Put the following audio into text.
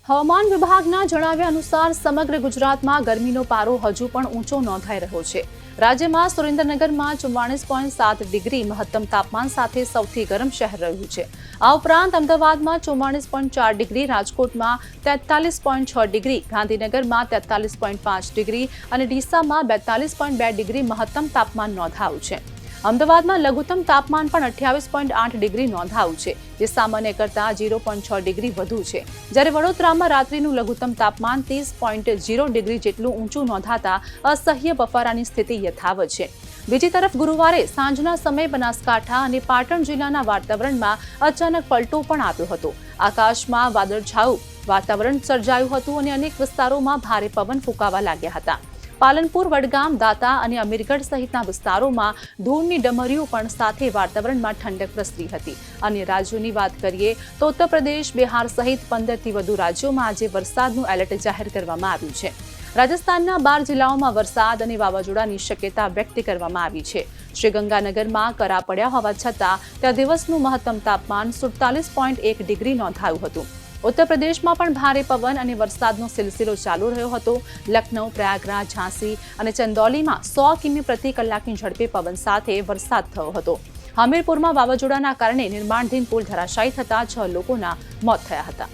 હવામાન વિભાગના જણાવ્યા અનુસાર સમગ્ર ગુજરાતમાં ગરમીનો પારો હજુ પણ ઊંચો નોંધાઈ રહ્યો છે। રાજ્યમાં સુરેન્દ્રનગરમાં 44.7 ડિગ્રી મહત્તમ તાપમાન સાથે સૌથી ગરમ શહેર રહ્યું છે। આ ઉપરાંત અમદાવાદમાં 44.4 ડિગ્રી, રાજકોટમાં 43.6 ડિગ્રી, ગાંધીનગરમાં 43.5 ડિગ્રી અને ડીસામાં 42.2 ડિગ્રી મહત્તમ તાપમાન નોંધાયું છે। અમદાવાદમાં લઘુત્તમ તાપમાન પણ 28.8 ડિગ્રી નોંધાયું છે, જે સામાન્ય કરતાં 0.6 ડિગ્રી વધુ છે। જ્યારે વડોદરામાં રાત્રિનું લઘુત્તમ તાપમાન 30.0 ડિગ્રી જેટલું ઊંચું નોંધાતા અસહ્ય બફારાની સ્થિતિ યથાવત છે। બીજી તરફ ગુરુવારે સાંજના સમયે બનાસકાંઠા અને પાટણ જિલ્લાના વાતાવરણમાં અચાનક પલટો પણ આવ્યો હતો। આકાશમાં વાદળછાયું વાતાવરણ સર્જાયું હતું અને અનેક વિસ્તારોમાં ભારે પવન ફૂંકાવા લાગ્યા હતા। પાલનપુર, વડગામ, દાતા અને અમીરગઢ સહિતના વિસ્તારોમાં ધૂળની ડમરીઓ પણ સાથે વાતાવરણમાં ઠંડક પ્રસરી હતી। અન્ય રાજ્યોની વાત કરીએ તો ઉત્તર પ્રદેશ, બિહાર સહિત 15થી વધુ રાજ્યોમાં આજે વરસાદનું એલર્ટ જાહેર કરવામાં આવ્યું છે। રાજસ્થાનના 12 જિલ્લાઓમાં વરસાદ અને વાવાઝોડાની શક્યતા વ્યક્ત કરવામાં આવી છે। શ્રીગંગાનગરમાં કરા પડ્યા હોવા છતાં ત્યાં દિવસનું મહત્તમ તાપમાન 47.1 ડિગ્રી નોંધાયું હતું। ઉત્તર પ્રદેશમાં પણ ભારે પવન અને વરસાદનો સિલસિલો ચાલુ રહ્યો હતો। લખનઉ, પ્રયાગરાજ, ઝાંસી અને ચંદૌલીમાં 100 કિમી પ્રતિ કલાકની ઝડપે પવન સાથે વરસાદ થયો હતો। હમીરપુરમાં વાવાઝોડાના કારણે નિર્માણધીન પુલ ધરાશાયી થતાં 6 લોકોના મોત થયા હતા।